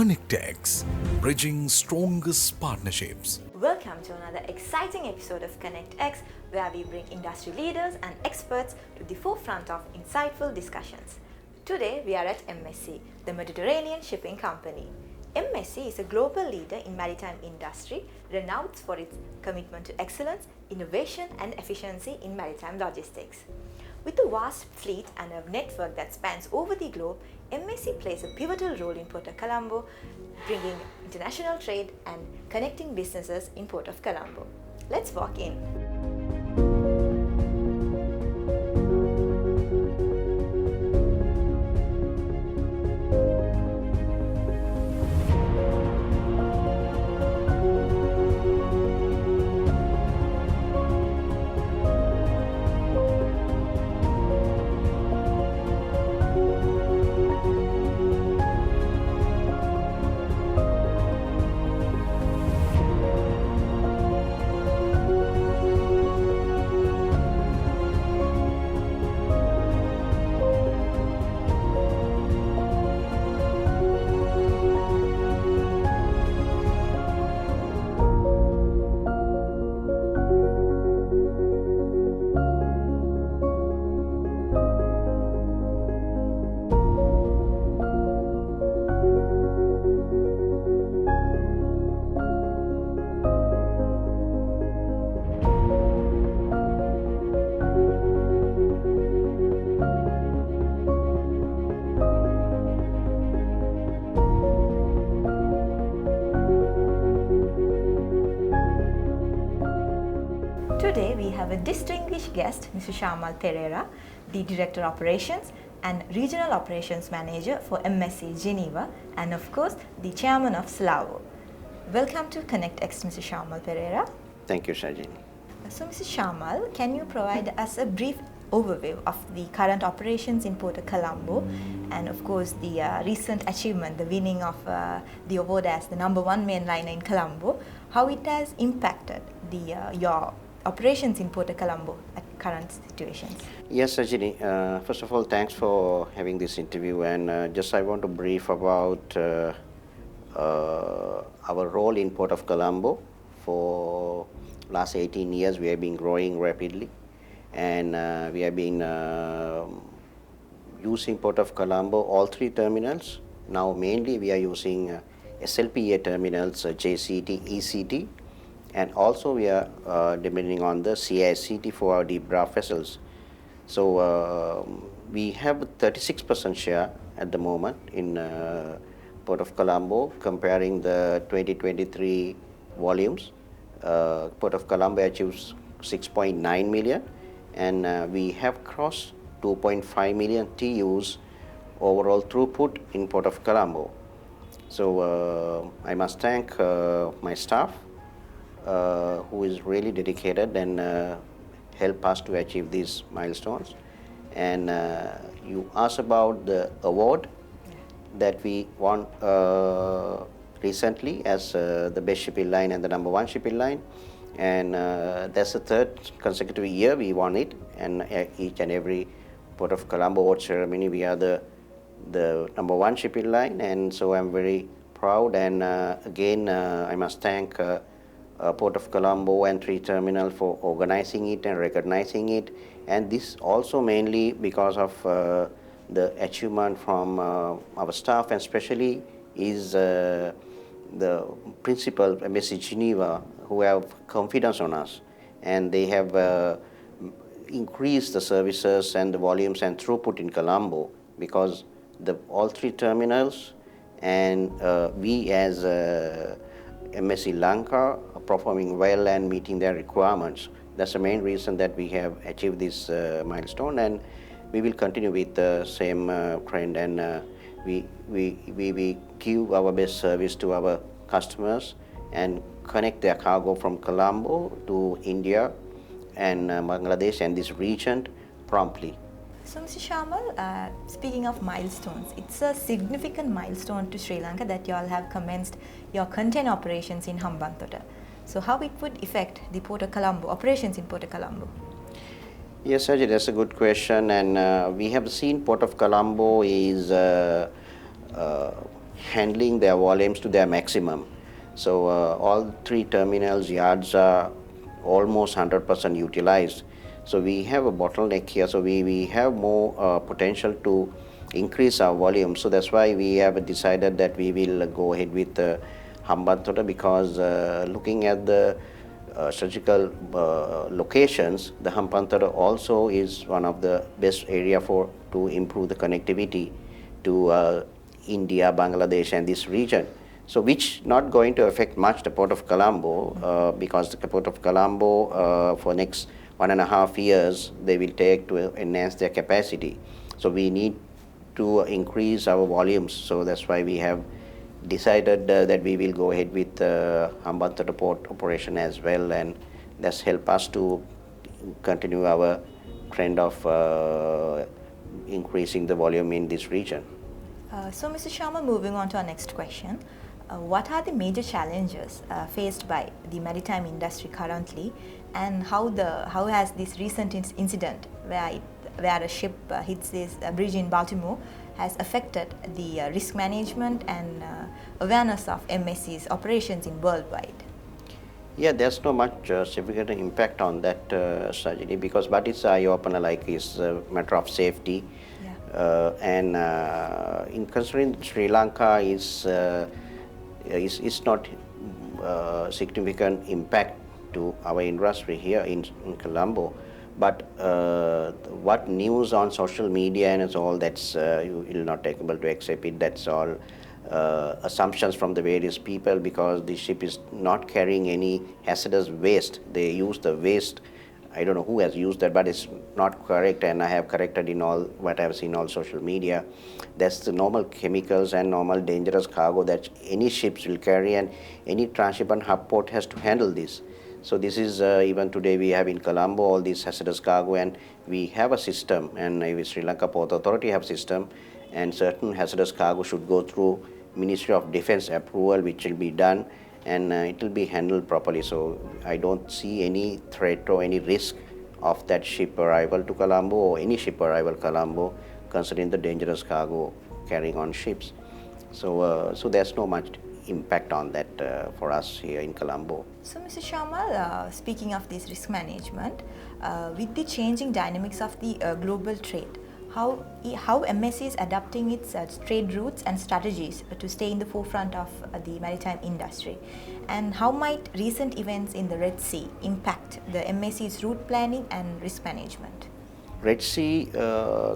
ConnectX, bridging strongest partnerships. Welcome to another exciting episode of ConnectX, where we bring industry leaders and experts to the forefront of insightful discussions. Today we are at MSC, the Mediterranean Shipping Company. MSC is a global leader in maritime industry, renowned for its commitment to excellence, innovation and efficiency in maritime logistics. With a vast fleet and a network that spans over the globe, MSC plays a pivotal role in Port of Colombo, bringing international trade and connecting businesses in Port of Colombo. Let's walk in. Today we have a distinguished guest, Mr. Shamal Perera, the Director Operations and Regional Operations Manager for MSC Geneva, and of course the Chairman of SLAVO. Welcome to ConnectX, Mr. Shamal Perera. Thank you, Sajini. So Mr. Shamal, can you provide us a brief overview of the current operations in Port of Colombo and of course the recent achievement, the winning of the award as the #1 mainliner in Colombo, how it has impacted your operations in Port of Colombo at current situations? Yes, Sajini. First of all, thanks for having this interview, and just I want to brief about our role in Port of Colombo. For last 18 years, we have been growing rapidly, and we have been using Port of Colombo, all three terminals. Now mainly we are using SLPA terminals, JCT, ECT, and also we are depending on the CICT for our deep draft vessels. So we have 36% share at the moment in Port of Colombo, comparing the 2023 volumes. Port of Colombo achieves 6.9 million, and we have crossed 2.5 million TEUs overall throughput in Port of Colombo. So I must thank my staff, who is really dedicated and help us to achieve these milestones. And you asked about the award that we won recently as the best shipping line and the #1 shipping line, and that's the third consecutive year we won it, and each and every Port of Colombo award ceremony we are the #1 shipping line, and so I'm very proud. And again I must thank Port of Colombo and 3 Terminal for organizing it and recognizing it, and this also mainly because of the achievement from our staff, and especially is the principal MSC Geneva, who have confidence on us, and they have increased the services and the volumes and throughput in Colombo, because all 3 terminals and we as MSC Lanka are performing well and meeting their requirements. That's the main reason that we have achieved this milestone, and we will continue with the same trend, and we give our best service to our customers and connect their cargo from Colombo to India and Bangladesh and this region promptly. So Mr. Shamal, speaking of milestones, it's a significant milestone to Sri Lanka that you all have commenced your container operations in Hambantota. So how it would affect the Port of Colombo, operations in Port of Colombo? Yes, Ajay, that's a good question, and we have seen Port of Colombo is handling their volumes to their maximum. So all three terminals yards are almost 100% utilized. So we have a bottleneck here. So we have more potential to increase our volume. So that's why we have decided that we will go ahead with Hambantota, because looking at the strategical locations, the Hambantota also is one of the best area to improve the connectivity to India, Bangladesh, and this region. So which not going to affect much the Port of Colombo, because the Port of Colombo for next 1.5 years they will take to enhance their capacity. So we need to increase our volumes. So that's why we have decided that we will go ahead with Hambantota Port operation as well, and that's help us to continue our trend of increasing the volume in this region. So, Mr. Sharma, moving on to our next question. What are the major challenges faced by the maritime industry currently, and how has this recent incident where a ship hits this bridge in Baltimore has affected the risk management and awareness of MSC's operations in worldwide? Yeah, there's no much significant impact on that strategy, because but it's eye-opener, like it's a matter of safety. Yeah. And in considering Sri Lanka is not significant impact to our industry here in Colombo, but what news on social media and it's all, that's you will not able to accept it. That's all assumptions from the various people, because the ship is not carrying any hazardous waste. They use the waste. I don't know who has used that, but it's not correct, and I have corrected in all what I've seen on social media. That's the normal chemicals and normal dangerous cargo that any ships will carry, and any transshipment hub port has to handle this. So this is even today we have in Colombo all these hazardous cargo, and we have a system, and Sri Lanka Port Authority have system, and certain hazardous cargo should go through Ministry of Defense approval, which will be done, and it will be handled properly. So I don't see any threat or any risk of that ship arrival to Colombo, or any ship arrival Colombo, considering the dangerous cargo carrying on ships. So so there's no much impact on that for us here in Colombo. So, Mr. Shamal, speaking of this risk management, with the changing dynamics of the global trade, how MSC is adapting its trade routes and strategies to stay in the forefront of the maritime industry, and how might recent events in the Red Sea impact the MSC's route planning and risk management? Red Sea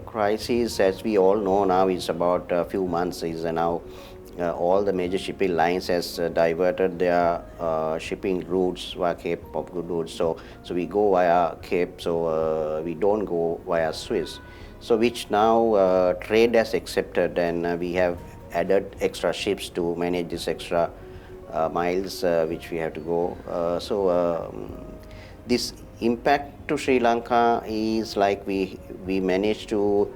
crisis, as we all know now, is about a few months. Is now all the major shipping lines has diverted their shipping routes via Cape of Good Hope. So we go via Cape. So we don't go via Suez. So which now trade has accepted, and we have added extra ships to manage this extra miles which we have to go. This impact to Sri Lanka is like we managed to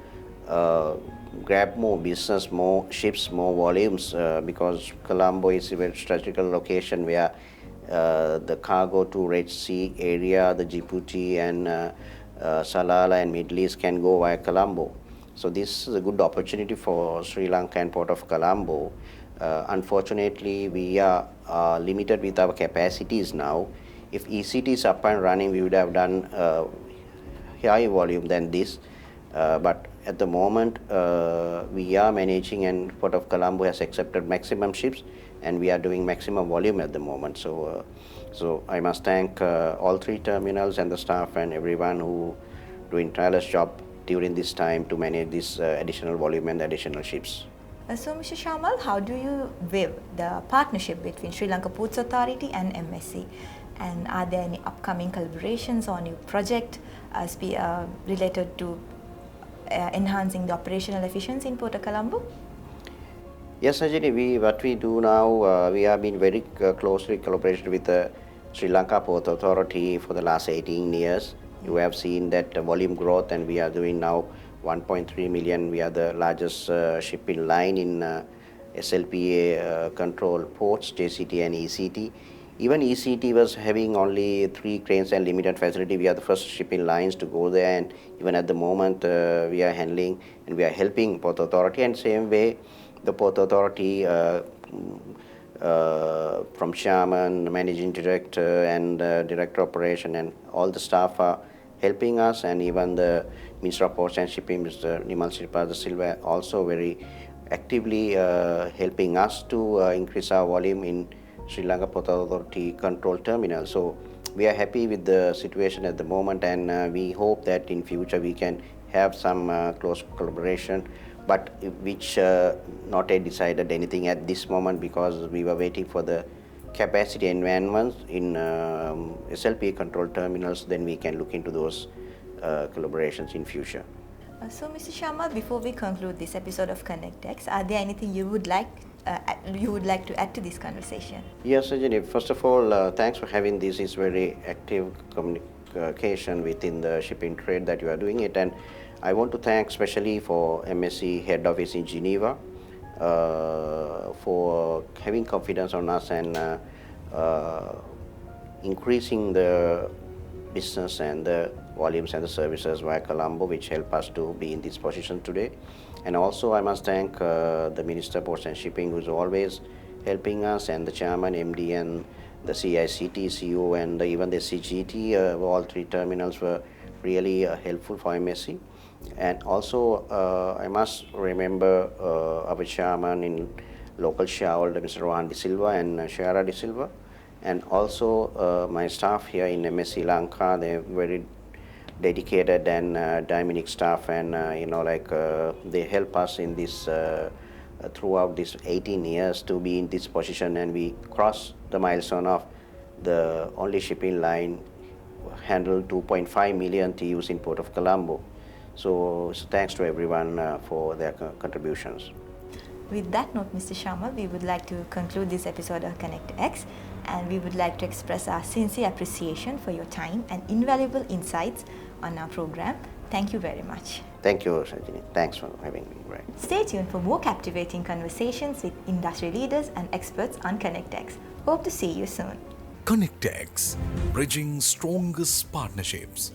grab more business, more ships, more volumes, because Colombo is a very strategical location where the cargo to Red Sea area, the Djibouti and Salalah and Middle East can go via Colombo. So this is a good opportunity for Sri Lanka and Port of Colombo. Unfortunately, we are limited with our capacities now. If ECT is up and running, we would have done high volume than this. But at the moment, we are managing, and Port of Colombo has accepted maximum ships, and we are doing maximum volume at the moment. So I must thank all three terminals and the staff and everyone who doing tireless job during this time to manage this additional volume and additional ships. So, Mr. Shamal, how do you view the partnership between Sri Lanka Ports Authority and MSC? And are there any upcoming collaborations or new project related to enhancing the operational efficiency in Port of Colombo? Yes, actually, what we do now, we have been very closely collaborated with the Sri Lanka Port Authority for the last 18 years. You have seen that volume growth, and we are doing now 1.3 million. We are the largest shipping line in SLPA control ports, JCT and ECT. Even ECT was having only 3 cranes and limited facility. We are the first shipping lines to go there, and even at the moment we are handling and we are helping Port Authority. And same way, the Port Authority, from chairman, managing director, and director operation, and all the staff are helping us, and even the Minister of Ports and Shipping, Mr. Nimal Sripada Silva, also very actively helping us to increase our volume in Sri Lanka Port Authority control terminal. So we are happy with the situation at the moment, and we hope that in future we can have some close collaboration, but which not yet decided anything at this moment, because we were waiting for the capacity environments in SLPA control terminals. Then we can look into those collaborations in future. So, Mr. Shamal, before we conclude this episode of ConnectX, are there anything you would like to add to this conversation? Yes, Sajini. First of all, thanks for having this. It's very active communication within the shipping trade that you are doing it, and I want to thank especially for MSC head office in Geneva for having confidence on us and increasing the business and the volumes and the services via Colombo, which help us to be in this position today. And also I must thank the Minister of Ports and Shipping, who's always helping us, and the chairman, MD, and the CICT, CEO, and even the CGT. All three terminals were really helpful for MSC. And also I must remember our chairman in local shareholder, Mr. Rohan De Silva and Shara De Silva, and also my staff here in MSC Lanka. They're very dedicated and dynamic staff, and they help us in this throughout these 18 years to be in this position, and we crossed the milestone of the only shipping line handled 2.5 million TEUs in Port of Colombo. So thanks to everyone for their contributions. With that note, Mr. Shamal, we would like to conclude this episode of ConnectX, and we would like to express our sincere appreciation for your time and invaluable insights on our program. Thank you very much. Thank you, Sajini. Thanks for having me. Right. Stay tuned for more captivating conversations with industry leaders and experts on ConnectX. Hope to see you soon. ConnectX, bridging strongest partnerships.